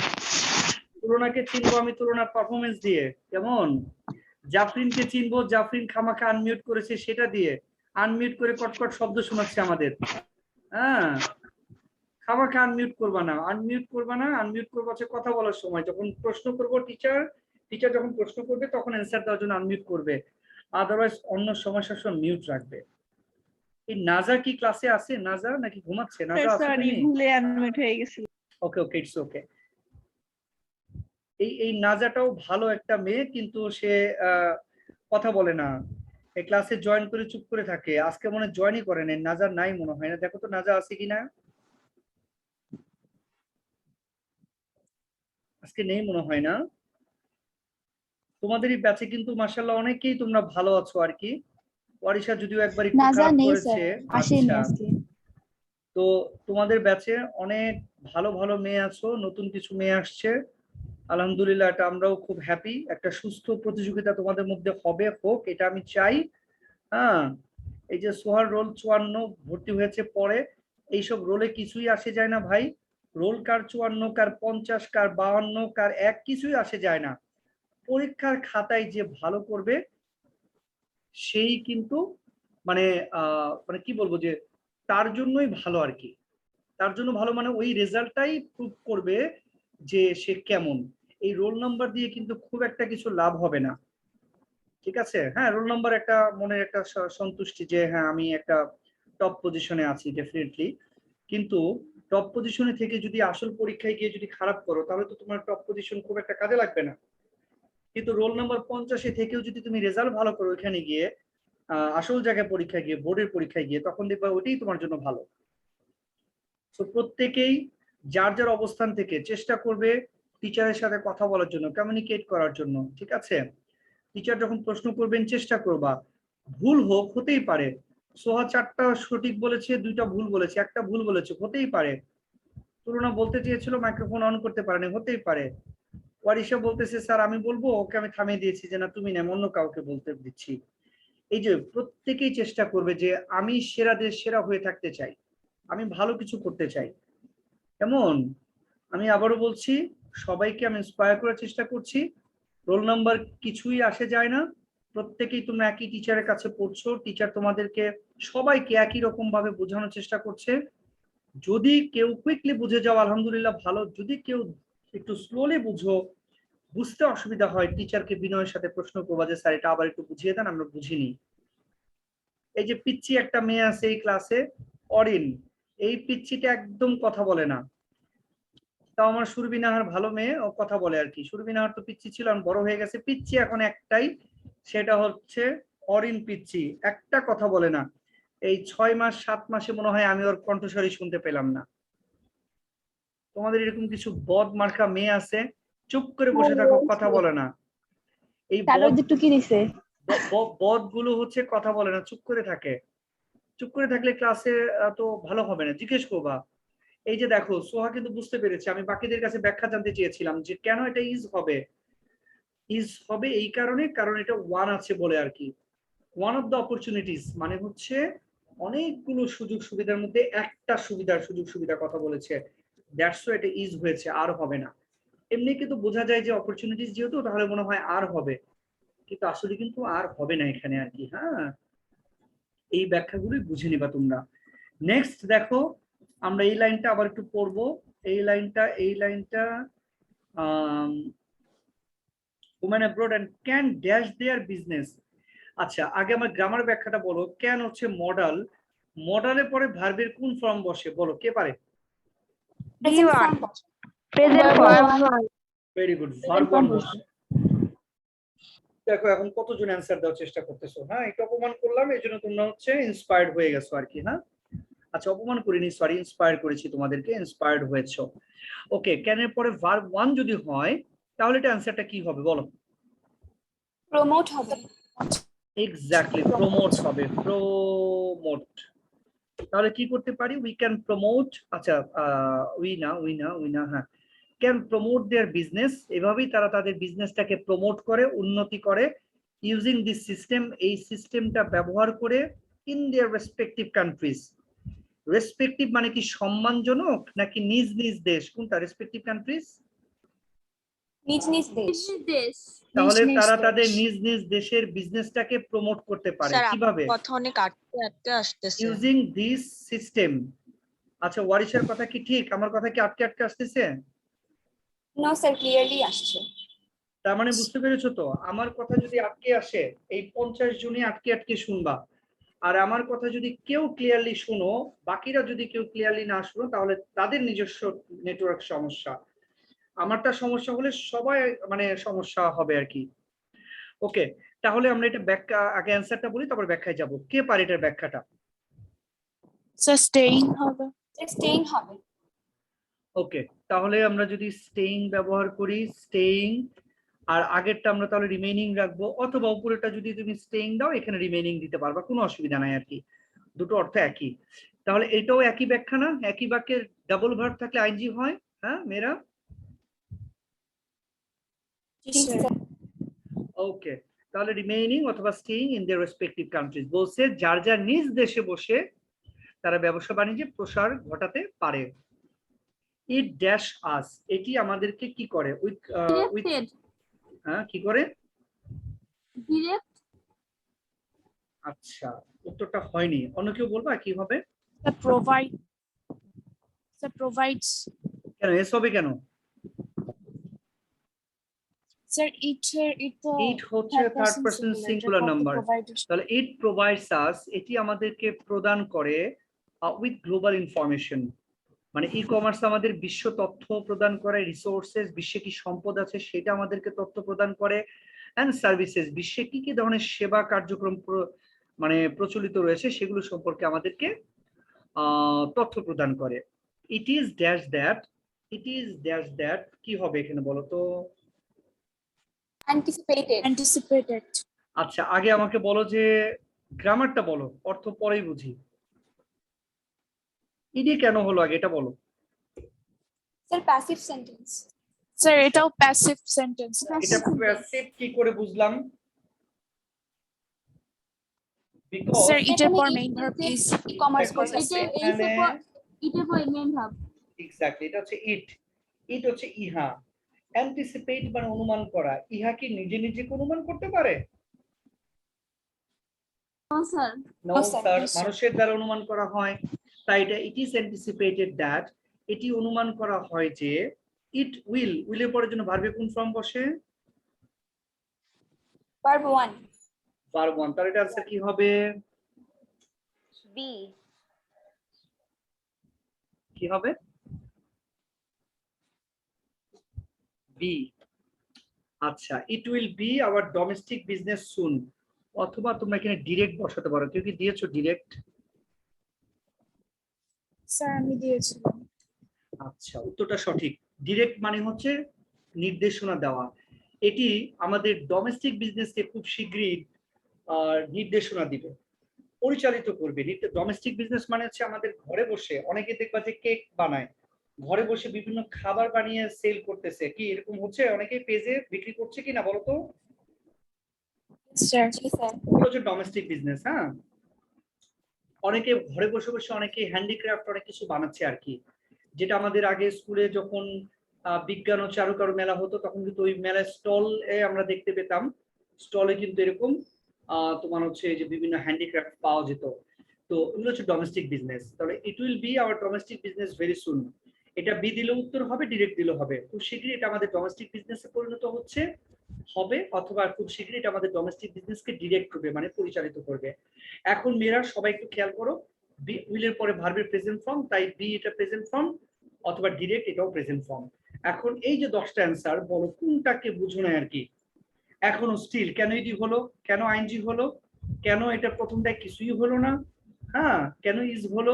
তুলনাকে চিনবো আমি তুলনার পারফরমেন্স দিয়ে। কেমন? জাফরিনকে চিনবো, জাফরিন খামাখা আনমিউট করেছে সেটা দিয়ে, আনমিউট করে কটকট শব্দ শোনাচ্ছে আমাদের। হ্যাঁ, খামাখা আনমিউট করবা না, আনমিউট করবা না, আনমিউট করবো হচ্ছে কথা বলার সময়, যখন প্রশ্ন করবো টিচার যখন প্রশ্ন করবে তখন অ্যান্সার দেওয়ার জন্য আনমিউট করবে, আদারওয়াইজ অন্য সময় সবসময় মিউট রাখবে। এই নাজা কি ক্লাসে আছে? নাজা নাকি ঘুমাচ্ছে? নাজা আছে সরি, তুমি? ভুলে আনমিউট হয়ে গেছিল। ওকে ওকে, ইটস ওকে। এই নাজাটাও ভালো একটা মেয়ে, কিন্তু সে কথা বলে না, এই ক্লাসে জয়েন করে চুপ করে থাকে। আজকে মনে জয়েনই করে নাই, নাজা নাই মনে হয় না, দেখো তো নাজা আছে কিনা। আজকে নেই মনে হয় না। তোমাদেরই ব্যাচে কিন্তু মাশাআল্লাহ অনেকেই তোমরা ভালো আছো আর কি। ওয়ারিশা যদিও একবার একটু খারাপ করেছে। আচ্ছা, তো তোমাদের ব্যাচে অনেক ভালো ভালো মেয়ে আছো, নতুন কিছু মেয়ে আসছে, আলহামদুলিল্লাহ, এটা আমরাও খুব হ্যাপি। একটা সুস্থ প্রতিযোগিতা তোমাদের মধ্যে হবে, হোক, এটা আমি চাই। হ্যাঁ, এই যে সোহার রোল 54 ভর্তি হয়েছে পরে, এইসব রোলে কিছুই আসে যায় না ভাই। রোল কার 54, কার 50, কার 52, কার 1, কিছুই আসে যায় না। পরীক্ষার খাতায় যে ভালো করবে সেই কিন্তু মানে মানে কি বলবো, যে তার জন্যই ভালো আর কি। তার জন্য ভালো মানে ওই রেজাল্টটাই প্রুভ করবে যে সে কেমন। এই রোল নাম্বার দিয়ে কিন্তু খুব একটা কিছু লাভ হবে না, ঠিক আছে? হ্যাঁ, রোল নাম্বার একটা মনের একটা সন্তুষ্টি যে হ্যাঁ আমি একটা টপ পজিশনে আছি ডেফিনেটলি, কিন্তু টপ পজিশনে থেকে যদি আসল পরীক্ষায় গিয়ে যদি খারাপ করো তাহলে তো তোমার টপ পজিশন খুব একটা কাজে লাগবে না। কিন্তু রোল নাম্বার 50-এ থেকেও যদি তুমি রেজাল্ট ভালো করো ওইখানে গিয়ে, আসল জায়গায় পরীক্ষায় গিয়ে, বোর্ডের পরীক্ষায় গিয়ে, তখন দেখবা ওইটাই তোমার জন্য ভালো। তো প্রত্যেকেই যার যার অবস্থান থেকে চেষ্টা করবে টিচারের সাথে কথা বলার জন্য, কমিউনিকেট করার জন্য, ঠিক আছে? টিচার যখন প্রশ্ন করবেন চেষ্টা করবা, ভুল হোক, হতেই পারে। সোহা 4টা সঠিক বলেছে, 2টা ভুল বলেছে, একটা ভুল বলেছে, হতেই পারে। তুলনা বলতে চেয়েছিল, মাইক্রোফোন অন করতে পারেনি, হতেই পারে। ওয়ারিশা বলতেছে স্যার আমি বলবো, ওকে আমি থামিয়ে দিয়েছি যে না তুমি না, অন্য কাউকে বলতে দিচ্ছি। এই যে প্রত্যেকেই চেষ্টা করবে যে আমি সেরাদের সেরা হয়ে থাকতে চাই, আমি ভালো কিছু করতে চাই। এমন আমি আবারও বলছি, সবাইকে আমি ইন্সপায়ার করার চেষ্টা করছি। রোল নাম্বার কিছুই আসে যায় না, প্রত্যেকেই তোমরা একই টিচারের কাছে পড়ছো, টিচার তোমাদেরকে সবাইকে একই রকম ভাবে বোঝানোর চেষ্টা করছে। যদি কেউ কুইকলি বুঝে যাও আলহামদুলিল্লাহ ভালো, যদি কেউ একটু স্লোলি বুঝো, বুঝতে অসুবিধা হয়, টিচারকে বিনয়ের সাথে প্রশ্ন করবা যে স্যার এটা আবার একটু বুঝিয়ে দেন, আমরা বুঝিনি। এই যে পিচ্ছি একটা মেয়ে আছে এই ক্লাসে, অরিন, এই পিচ্ছিটা একদম কথা বলে না। তাও আমার সুরবিনাহার ভালো মেয়ে, ও কথা বলে আর কি। সুরবিনাহার তো পিচ্ছি ছিল, আর বড় হয়ে গেছে। পিচ্ছি এখন একটাই, সেটা হচ্ছে অরিন পিচ্ছি, একটা কথা বলে না। এই 6 মাস 7 মাসে মনে হয় আমি ওর কণ্ঠস্বরই শুনতে পেলাম না। তোমাদের এরকম কিছু বদ মার্কা মেয়ে আছে, চুপ করে বসে থাকো, কথা বলে না। এই বদ গুলো হচ্ছে কথা বলে না, চুপ করে থাকে। চুপ করে থাকলে ক্লাসে তো ভালো হবে না, জিজ্ঞেস করবা। এই যে দেখো সোহা কিন্তু বুঝতে পেরেছে, আমি বাকিদের কাছে ব্যাখ্যা জানতে চেয়েছিলাম যে কেন এটা ইজ হবে। ইজ হবে এই কারণে, কারণ এটা ওয়ান আছে বলে আর কি। ওয়ান অফ দ্য অপরচুনিটিস মানে হচ্ছে অনেকগুলো সুযোগ সুবিধার মধ্যে একটা সুযোগ সুবিধার কথা বলেছে, দ্যাটস ওয়াই এটা ইজ হয়েছে, আর হবে না। এমনি কিন্তু বোঝা যায় যে অপরচুনিটিস যেহেতু, তাহলে মনে হয় আর হবে, কিন্তু আসলে কিন্তু আর হবে না এখানে আর কি। হ্যাঁ, এই ব্যাখ্যাগুলোই বুঝে নিবা তোমরা। নেক্সট দেখো, আমরা এই লাইনটা আবার একটু পড়বো। এই লাইনটা women abroad and can dash their business। আচ্ছা, আগে আমার গ্রামার ব্যাখ্যাটা বলো। ক্যান হচ্ছে মডাল, মডালে পরে ভার্বের কোন ফর্ম বসে বলো, কে পারে? Present form. Present form. Very good, verb one বসে। দেখো এখন কতজন অ্যান্সার দেওয়ার চেষ্টা করতেছো। হ্যাঁ, এটা অপমান করলাম, এই জন্য তোমরা হচ্ছে ইন্সপায়ার্ড হয়ে গেছো আর কি। হ্যাঁ, আচ্ছা অপমান করিনি, সরি, ইন্সপায়ার করেছি তোমাদেরকে, ইন্সপায়ার্ড হয়েছো। ওকে, ক্যানের পরে ভার্ব ওয়ান যদি হয় তাহলে এটা অ্যান্সারটা কি হবে বলো? Promote হবে। এক্স্যাক্টলি, প্রমোট হবে, প্রমোট। তাহলে কি করতে পারি? উই ক্যান প্রমোট, আচ্ছা উই না, হ্যাঁ, ক্যান প্রমোট দেয়ার বিজনেস। এভাবেই তারা তাদের বিজনেসটাকে প্রমোট করে, উন্নতি করে, ইউজিং দিস সিস্টেম, এই সিস্টেমটা ব্যবহার করে, in their respective countries. Respective মানে কি সম্মানজনক নাকি নিজ নিজ দেশ, কোনটা? রেসপেক্টিভ কান্ট্রিজ, নিজ নিজ দেশ। তাহলে নিজ তারা দেশ। তাদের নিজ নিজ দেশের বিজনেসটাকে প্রমোট করতে পারে স্যার কিভাবে? আমার কথা অনেক আটকে আটকে আসতেছে। Using this system. আচ্ছা, ওয়ারিশের কথা কি ঠিক? আমার কথা কি আটকে আটকে আসতেছে? নো স্যার, ক্লিয়ারলি আসছে। তার মানে বুঝতে পেরেছো তো, আমার কথা যদি আটকে আসে, এই 50 জনই আটকে আটকে শুনবা। আর আমার কথা যদি কেউ ক্লিয়ারলি শুনো, বাকিরা যদি কেউ ক্লিয়ারলি না শুনো, তাহলে তাদের নিজস্ব নেটওয়ার্ক সমস্যা। আমারটা সমস্যা হলে সবাই মানে সমস্যা হবে আর কি। ওকে, তাহলে আমরা এটা ব্যাখ্যা, আগে অ্যান্সারটা বলি তারপর ব্যাখ্যায় যাব। কে পারে এটার ব্যাখ্যাটা? স্যার স্টেইং হবে। স্টেইন হবে। ওকে, তাহলে আমরা যদি স্টেইং ব্যবহার করি, স্টেইং, আর আগেরটা আমরা তাহলে রিমেইনিং রাখবো, অথবা উপরেটা যদি তুমি স্টেইং দাও এখানে রিমেইনিং দিতে পারবা, কোনো অসুবিধা নাই আর কি, দুটো অর্থ একই। তাহলে এটাও একই ব্যাখ্যা না? একই বাক্যের ডাবল ভার্ব থাকলে আইনজি হয়। হ্যাঁ মেয়েরা, জি স্যার। ওকে, তাহলে রিমেইনিং অথবা staying in their respective countries বলছে যার যার নিজ দেশে বসে তারা ব্যবসা বাণিজ্যে প্রসার ঘটাতে পারে। ইট ড্যাশ আস, এটি আমাদেরকে কি করে? উইথ কি করে? আচ্ছা, উত্তরটা হয়নি, অন্য কেউ বলবা কি হবে? The provide. The provides. কেন এস হবে কেন? Sir, it তো ইট হচ্ছে থার্ড পারসন সিঙ্গুলার নাম্বার, তাহলে ইট প্রোভাইডস আস, এটি আমাদেরকে প্রদান করে উইথ গ্লোবাল ইনফরমেশন, মানে ই কমার্স আমাদের বিশ্ব তথ্য প্রদান করে, রিসোর্সেস বিশ্বে কি সম্পদ আছে সেটা আমাদেরকে তথ্য প্রদান করে, অ্যান্ড সার্ভিসেস বিশ্বে কি কি ধরনের সেবা কার্যক্রম মানে প্রচলিত রয়েছে সেগুলো সম্পর্কে আমাদেরকে তথ্য প্রদান করে। It is dash that, it is dash that কি হবে এখানে বলো তো? Anticipated. আচ্ছা, আগে আমাকে বলো যে গ্রামারটা বলো, অর্থ পরেই বুঝি। ইডি কেন হলো আগে এটা বলো। Sir passive sentence. Sir, এটাও passive sentence. এটা প্যাসিভ কি করে বুঝলাম? Because Sir, এটার পর main verb is e-commerce process. Exactly, এটা হচ্ছে ইট, ইট হচ্ছে ইহা। অ্যান্টিসিপেট মানে অনুমান করা, ইহা কি নিজে নিজে অনুমান করতে পারে? নো স্যার, মানুষের দ্বারা অনুমান করা হয়, তাই এটা ইট ইজ অ্যান্টিসিপেটেড দ্যাট, এটি অনুমান করা হয় যে ইট উইল, উইলের পরের জন্য ভার্বে কোন ফর্ম বসে? ভার্ব 1। ভার্ব 1, তাহলে এটা আনসার কি হবে? বি। কি হবে? বি। আচ্ছা, it will be our domestic business soon, অথবা তোমরা এখানে ডিরেক্ট বসাতে পারো। কেউ কি দিয়েছো ডিরেক্ট? স্যার আমি দিয়েছিলাম। আচ্ছা, উত্তরটা সঠিক। ডিরেক্ট মানে হচ্ছে নির্দেশনা দেওয়া, এটি আমাদের ডোমেস্টিক বিজনেসকে খুব শীঘ্রই নির্দেশনা দিবে, পরিচালিত করবে। ডোমেস্টিক বিজনেস মানে হচ্ছে আমাদের ঘরে বসে, অনেকে দেখবা যে কেক বানায়, ঘরে বসে বিভিন্ন খাবার বানিয়ে সেল করতেছে, কি এরকম হচ্ছে? অনেকে পেজে বিক্রি করছে কিনা বলো তো? স্যার এগুলো হচ্ছে ডোমেস্টিক বিজনেস। হ্যাঁ, অনেকে ঘরে বসে বসে অনেকে হ্যান্ডিক্রাফট অনেক কিছু বানাচ্ছে আর কি, যেটা আমাদের আগে স্কুলে যখন বিজ্ঞান ও চারুকারু মেলা হতো তখন কিন্তু ওই মেলার স্টল আমরা দেখতে পেতাম, স্টলে কিন্তু এরকম তোমার হচ্ছে যে বিভিন্ন হ্যান্ডিক্রাফট পাওয়া যেত। তো এগুলো হচ্ছে ডোমেস্টিক বিজনেস। তাহলে ইট will be our domestic business very soon, এটা বি দিলে উত্তর হবে, ডিরেক্ট দিলে হবে। খুব শীঘ্রই এটা আমাদের ডোমেস্টিক বিজনেসে পরিণত হচ্ছে হবে, অথবা খুব শীঘ্রই এটা আমাদের ডোমেস্টিক বিজনেসকে ডিরেক্ট করবে মানে পরিচালিত করবে। এখন মেয়েরা সবাই একটু খেয়াল করো, বি উইলের পরে ভার্বের প্রেজেন্ট ফর্ম, তাই বি এটা প্রেজেন্ট ফর্ম, অথবা ডিরেক্ট এটাও প্রেজেন্ট ফর্ম। এখন এই যে 10টা অ্যান্সার, বলো কোনটাকে বুঝো না আর কি? এখনো স্টিল কেন ইডি হলো, কেন আইনজি হলো, কেন এটা প্রথমটায় কিছুই হলো না, হ্যাঁ কেন ইজ হলো,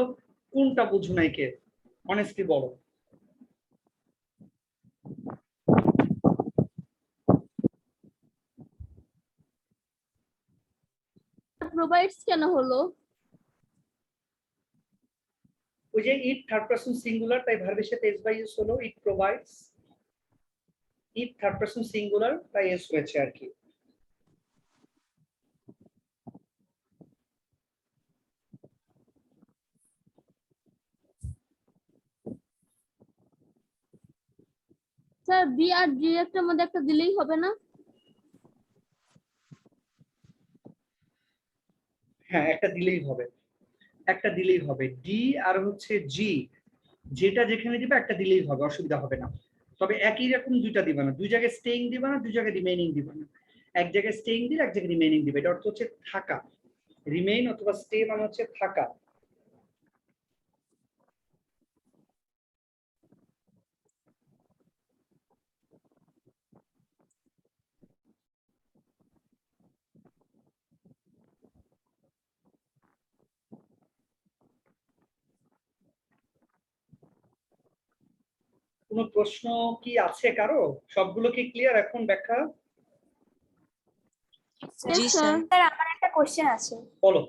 কোনটা বুঝো নাই কে? অনেস্টলি বলো। প্রোভাইডস কেন হলো? ওই যে ইট থার্ড পারসন সিঙ্গুলার, তাই ভার্বের সাথে এস বাই এস হলো, ইট provides, it third person singular তাই এস হয়েছে আর কি। স্যার বি আর ডিরেক্টের মধ্যে একটা দিলেই হবে না? হ্যাঁ, একটা দিলেই হবে, একটা দিলেই হবে। ডি আর হচ্ছে জি, যেটা যেখানে দিবে একটা দিলেই হবে, অসুবিধা হবে না। তবে একই রকম দুইটা দিবা না, দুই জায়গায় স্টেইং দিবা না, দুই জায়গায় রিমেইনিং দিবা না। এক জায়গায় স্টেইং দিলে এক জায়গায় রিমেইনিং দিবে, এটা অর্থ হচ্ছে থাকা। রিমেইন অথবা স্টে মানে হচ্ছে থাকা। কোনো প্রশ্ন কি আছে কারো? সবগুলো কি ক্লিয়ার এখন ব্যাখ্যা? জি স্যার। স্যার আমার একটা কোশ্চেন আছে। বলো।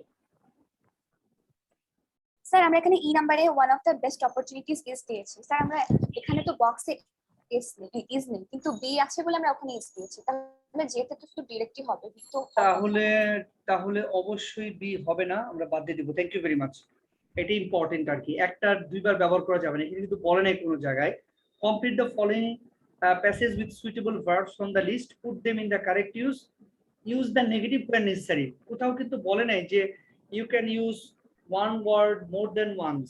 স্যার আমরা এখানে ই নাম্বারে one of the best opportunities is দিয়েছি। স্যার আমরা এখানে তো বক্সে এস নেই ইজ নেই, কিন্তু বি আছে বলে আমরা ওখানে ইজ দিয়েছি, তাহলে যেতে তো শুধু ডিরেক্টই হবে, বি তো তাহলে তাহলে অবশ্যই বি হবে না, আমরা বাদ দিয়ে দিব। Thank you very much. এটা ইম্পর্টেন্ট আর কি, একটা দুইবার ব্যবহার করা যাবে না, এখানে কিন্তু বলে নাই কোনো জায়গায়। Complete the following passage with suitable verbs from the list, put them in the correct use the negative where necessary. কোথাও কিন্তু বলে নাই যে you can use one word more than once,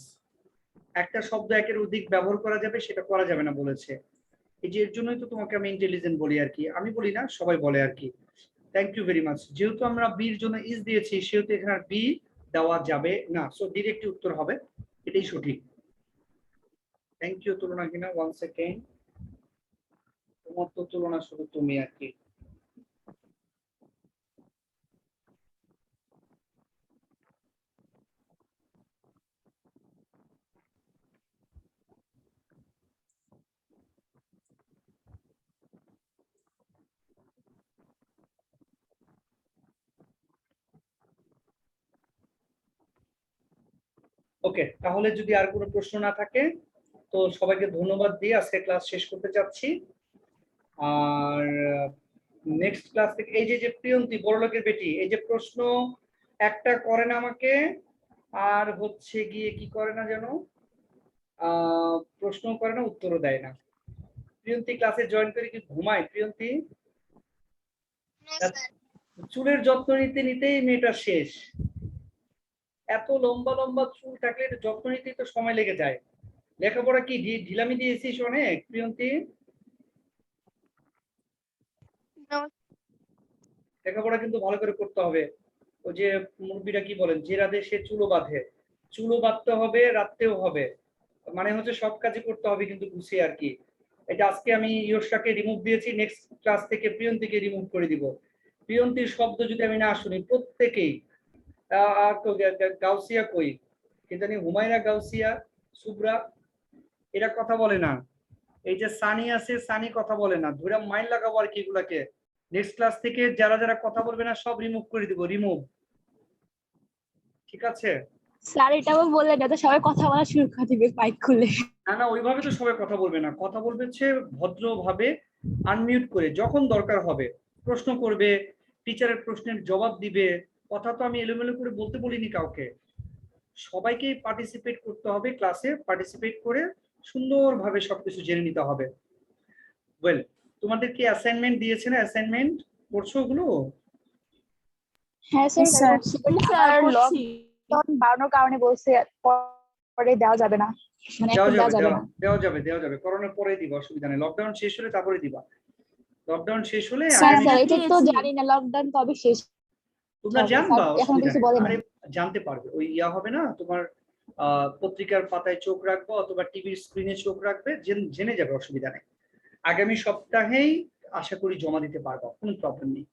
একটা শব্দ একের অধিক ব্যবহার করা যাবে, সেটা করা যাবে না বলেছে। এই যে এর জন্যই তো তোমাকে আমি ইন্টেলিজেন্ট বলি আর কি, আমি বলি না, সবাই বলে আর কি। Thank you very much. যেহেতু আমরা বির জন্য ইজ দিয়েছি, সেহেতু এখানে বি দেওয়া যাবে না, সো ডিরেক্ট উত্তর হবে, এটাই সঠিক। থ্যাংক ইউ তুলনা কিনা, 1 সেকেন্ড। তোমার তো তুলনা শুধু তুমি আর কি। ওকে, তাহলে যদি আর কোনো প্রশ্ন না থাকে তো সবাইকে ধন্যবাদ দিয়ে আজকে ক্লাস শেষ করতে চাচ্ছি। আর নেক্সট ক্লাস থেকে এই যে প্রিয়ন্তী বড়লোকের বেটি, এই যে প্রশ্ন একটা করে না আমাকে, আর হচ্ছে গিয়ে কি করে না যেন, প্রশ্ন করে না, উত্তরও দেয় না। প্রিয়ন্তী ক্লাসে জয়েন করে কি ঘুমায়? প্রিয়ন্তী চুলের যত্ন নিতে নিতেই মেয়েটা শেষ, এত লম্বা লম্বা চুল থাকলে যত্ন নিতেই তো সময় লেগে যায়। লেখাপড়া কি ঢিলামি দিয়েছিস অনেক প্রিয়ন্তী? লেখাপড়া কিন্তু ভালো করে করতে হবে। ওই যে মুরব্বীরা কি বলেন, যে রাধে সে চুলো বাঁধে, চুলো বাঁধতে হবে, রাখতেও হবে, মানে হচ্ছে সব কাজই করতে হবে কিন্তু গুছিয়ে আর কি। এটা আজকে আমি ইয়র্ষাকে রিমুভ দিয়েছি, নেক্সট ক্লাস থেকে প্রিয়ন্তীকে রিমুভ করে দিব। প্রিয়ন্তীর শব্দ যদি আমি না শুনি প্রত্যেকেই, গাউসিয়া কই কি জানি, হুমায়রা গাউসিয়া, সুব্রা, এরা কথা বলে না। এই যে সানি আছে, সানি কথা বলে না, ধরে মাইন্ড লাগাবো আর কি এগুলাকে। নেক্সট ক্লাস থেকে যারা যারা কথা বলবে না সব রিমুভ করে দিব, রিমুভ, ঠিক আছে? স্যার এটাও বললে যাতে সবাই কথা বলা শুরু করে দিবে মাইক খুলে। না না, ওইভাবে তো সবাই কথা বলবে না, কথা বলবে হচ্ছে ভদ্রভাবে আনমিউট করে, যখন দরকার হবে প্রশ্ন করবে, টিচারের প্রশ্নের জবাব দিবে। কথা তো আমি এলোমেলো করে বলতে বলিনি কাউকে, সবাইকে পার্টিসিপেট করতে হবে, ক্লাসে পার্টিসিপেট করে সুন্দরভাবে সবকিছু জেনে নিতে হবে। ওয়েল, তোমাদের কি অ্যাসাইনমেন্ট দিয়েছে না? অ্যাসাইনমেন্ট করছো ওগুলো? হ্যাঁ স্যার, স্যার। স্যার লকডাউন বাড়ানোর কারণে বলছে পরে দেওয়া যাবে না, মানে এখন দেওয়া যাবে না। দেওয়া যাবে, করোনার পরে দিবা, অসুবিধা নেই। লকডাউন শেষ হলে তারপরে দিবা। লকডাউন শেষ হলে স্যার এটা তো জানি না লকডাউন কবে শেষ তোমরা হবে, জানবা, স্যার এখনো অসুবিধা কিছু নেই। বলেনি। আরে জানতে পারবে, ওই ইয়া হবে না তোমার, পত্রিকার পাতায় চোখ রাখবো অথবা টিভির স্ক্রিনে চোখ রাখবে, জেনে যাবে, অসুবিধা নেই। আগামী সপ্তাহেই আশা করি জমা দিতে পারবো, কোনো প্রবলেম নেই।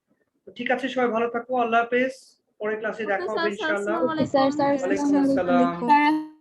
তো ঠিক আছে, সবাই ভালো থাকো, আল্লাহ হাফেজ, পরের ক্লাসে দেখা হবে ইনশাআল্লাহ। স্যার ওয়ালাইকুম আসসালাম।